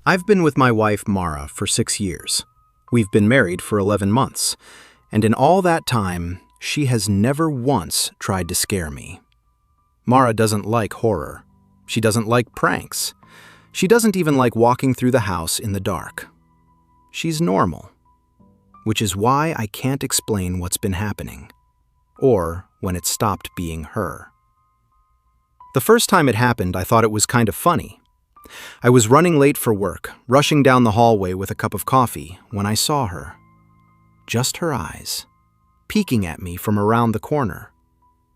I've been with my wife, Mara, for 6 years. We've been married for 11 months, and in all that time, she has never once tried to scare me. Mara doesn't like horror. She doesn't like pranks. She doesn't even like walking through the house in the dark. She's normal, which is why I can't explain what's been happening, or when it stopped being her. The first time it happened, I thought it was kind of funny. I was running late for work, rushing down the hallway with a cup of coffee, when I saw her. Just her eyes, peeking at me from around the corner.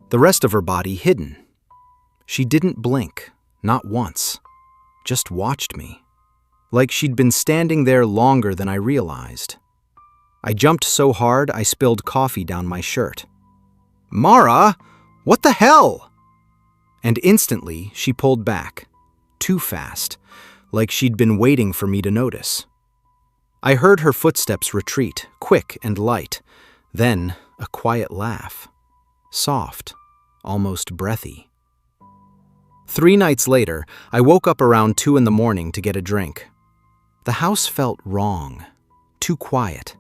The rest of her body hidden. She didn't blink, not once. Just watched me. Like she'd been standing there longer than I realized. I jumped so hard I spilled coffee down my shirt. "Mara, what the hell?" And instantly she pulled back. Too fast, like she'd been waiting for me to notice. I heard her footsteps retreat, quick and light, then a quiet laugh. Soft, almost breathy. 3 nights later, I woke up around 2 in the morning to get a drink. The house felt wrong, too quiet.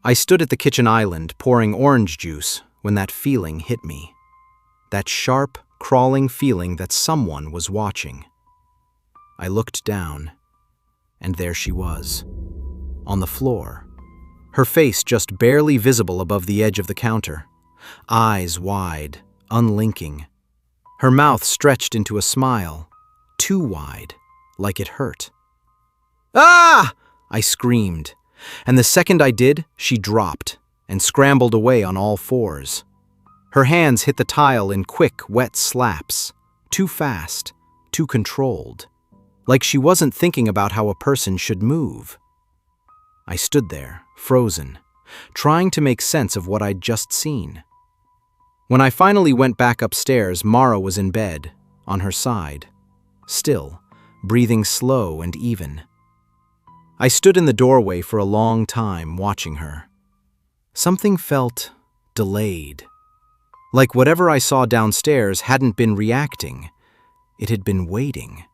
I stood at the kitchen island pouring orange juice when that feeling hit me. That sharp, crawling feeling that someone was watching. I looked down, and there she was, on the floor, her face just barely visible above the edge of the counter, eyes wide, unlinking, her mouth stretched into a smile, too wide, like it hurt. "Ah!" I screamed, and the second I did, she dropped and scrambled away on all fours. Her hands hit the tile in quick, wet slaps, too fast, too controlled. Like she wasn't thinking about how a person should move. I stood there, frozen, trying to make sense of what I'd just seen. When I finally went back upstairs, Mara was in bed, on her side, still, breathing slow and even. I stood in the doorway for a long time, watching her. Something felt delayed. Like whatever I saw downstairs hadn't been reacting. It had been waiting.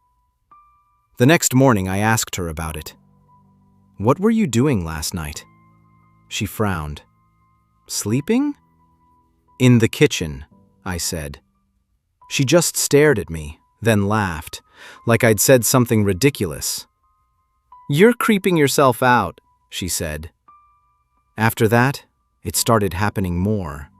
The next morning, I asked her about it. "What were you doing last night?" She frowned. "Sleeping?" "In the kitchen," I said. She just stared at me, then laughed, like I'd said something ridiculous. "You're creeping yourself out," she said. After that, it started happening more.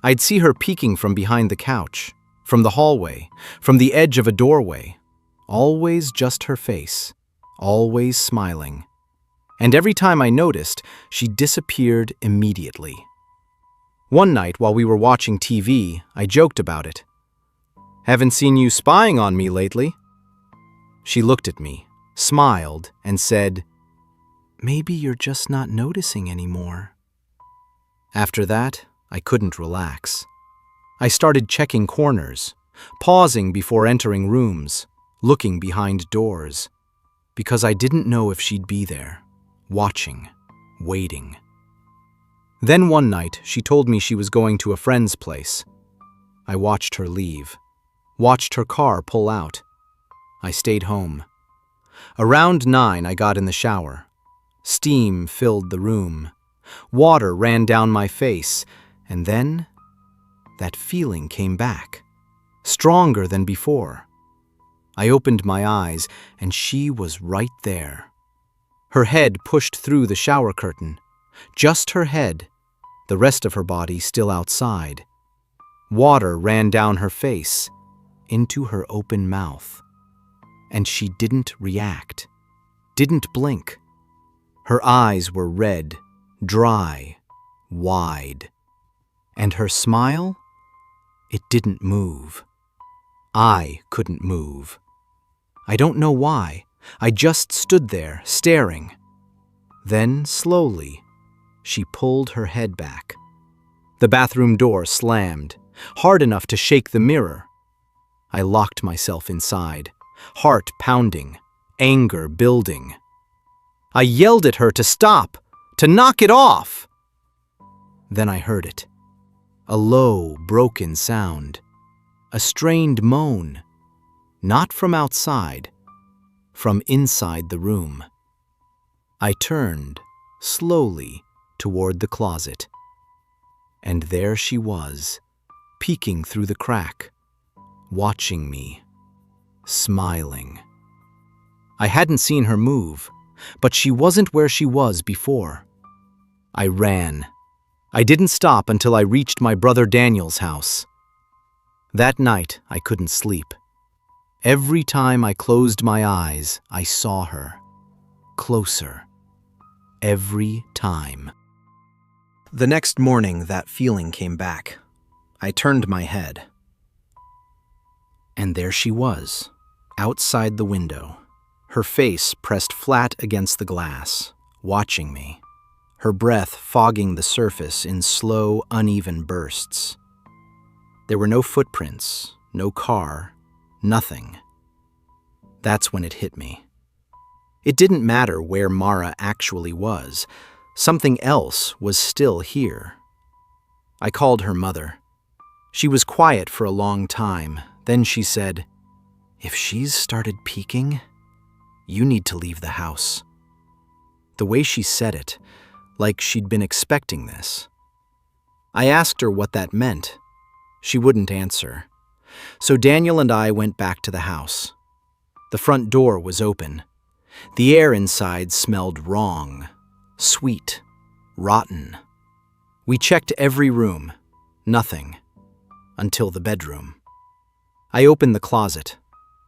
I'd see her peeking from behind the couch, from the hallway, from the edge of a doorway. Always just her face, always smiling. And every time I noticed, she disappeared immediately. One night while we were watching TV, I joked about it. "Haven't seen you spying on me lately." She looked at me, smiled, and said, "Maybe you're just not noticing anymore." After that, I couldn't relax. I started checking corners, pausing before entering rooms, looking behind doors, because I didn't know if she'd be there, watching, waiting. Then one night, she told me she was going to a friend's place. I watched her leave, watched her car pull out. I stayed home. Around 9, I got in the shower. Steam filled the room. Water ran down my face, and then that feeling came back, stronger than before. I opened my eyes, and she was right there. Her head pushed through the shower curtain. Just her head, the rest of her body still outside. Water ran down her face, into her open mouth. And she didn't react, didn't blink. Her eyes were red, dry, wide. And her smile? It didn't move. I couldn't move. I don't know why. I just stood there, staring. Then, slowly, she pulled her head back. The bathroom door slammed, hard enough to shake the mirror. I locked myself inside, heart pounding, anger building. I yelled at her to stop, to knock it off. Then I heard it. A low, broken sound. A strained moan. Not from outside. from inside the room. I turned slowly toward the closet, and there she was, peeking through the crack, watching me, smiling. I hadn't seen her move, but she wasn't where she was before. I ran. I didn't stop until I reached my brother Daniel's house. That night, I couldn't sleep. Every time I closed my eyes, I saw her. Closer. Every time. The next morning, that feeling came back. I turned my head. And there she was, outside the window, her face pressed flat against the glass, watching me, her breath fogging the surface in slow, uneven bursts. There were no footprints, no car, nothing. That's when it hit me. It didn't matter where Mara actually was. Something else was still here. I called her mother. She was quiet for a long time. Then she said, "If she's started peeking, you need to leave the house." The way she said it, like she'd been expecting this. I asked her what that meant. She wouldn't answer. So Daniel and I went back to the house. The front door was open. The air inside smelled wrong, sweet, rotten. We checked every room. Nothing. Until the bedroom. I opened the closet.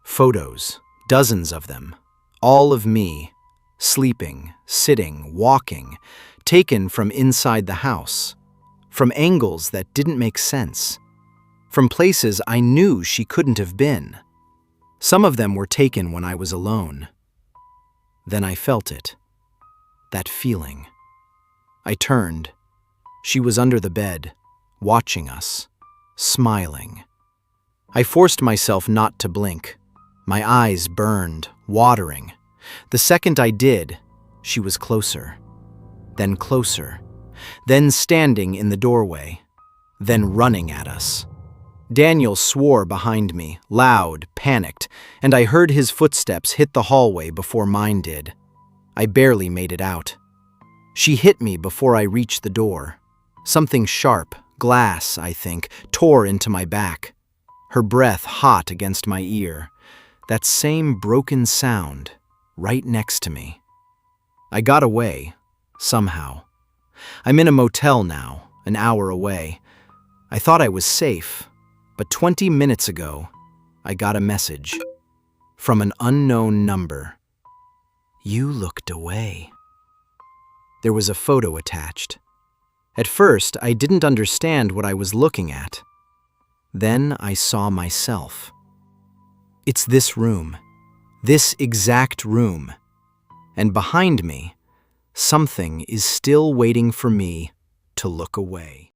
Photos, dozens of them. All of me, sleeping, sitting, walking, taken from inside the house. From angles that didn't make sense. From places I knew she couldn't have been. Some of them were taken when I was alone. Then I felt it. That feeling. I turned. She was under the bed, watching us, smiling. I forced myself not to blink. My eyes burned, watering. The second I did, she was closer. Then closer. Then standing in the doorway. Then running at us. Daniel swore behind me, loud, panicked, and I heard his footsteps hit the hallway before mine did. I barely made it out. She hit me before I reached the door. Something sharp, glass, I think, tore into my back. Her breath hot against my ear. That same broken sound, right next to me. I got away, somehow. I'm in a motel now, an hour away. I thought I was safe. But 20 minutes ago, I got a message from an unknown number. You looked away. There was a photo attached. At first, I didn't understand what I was looking at. Then I saw myself. It's this room, this exact room. And behind me, something is still waiting for me to look away.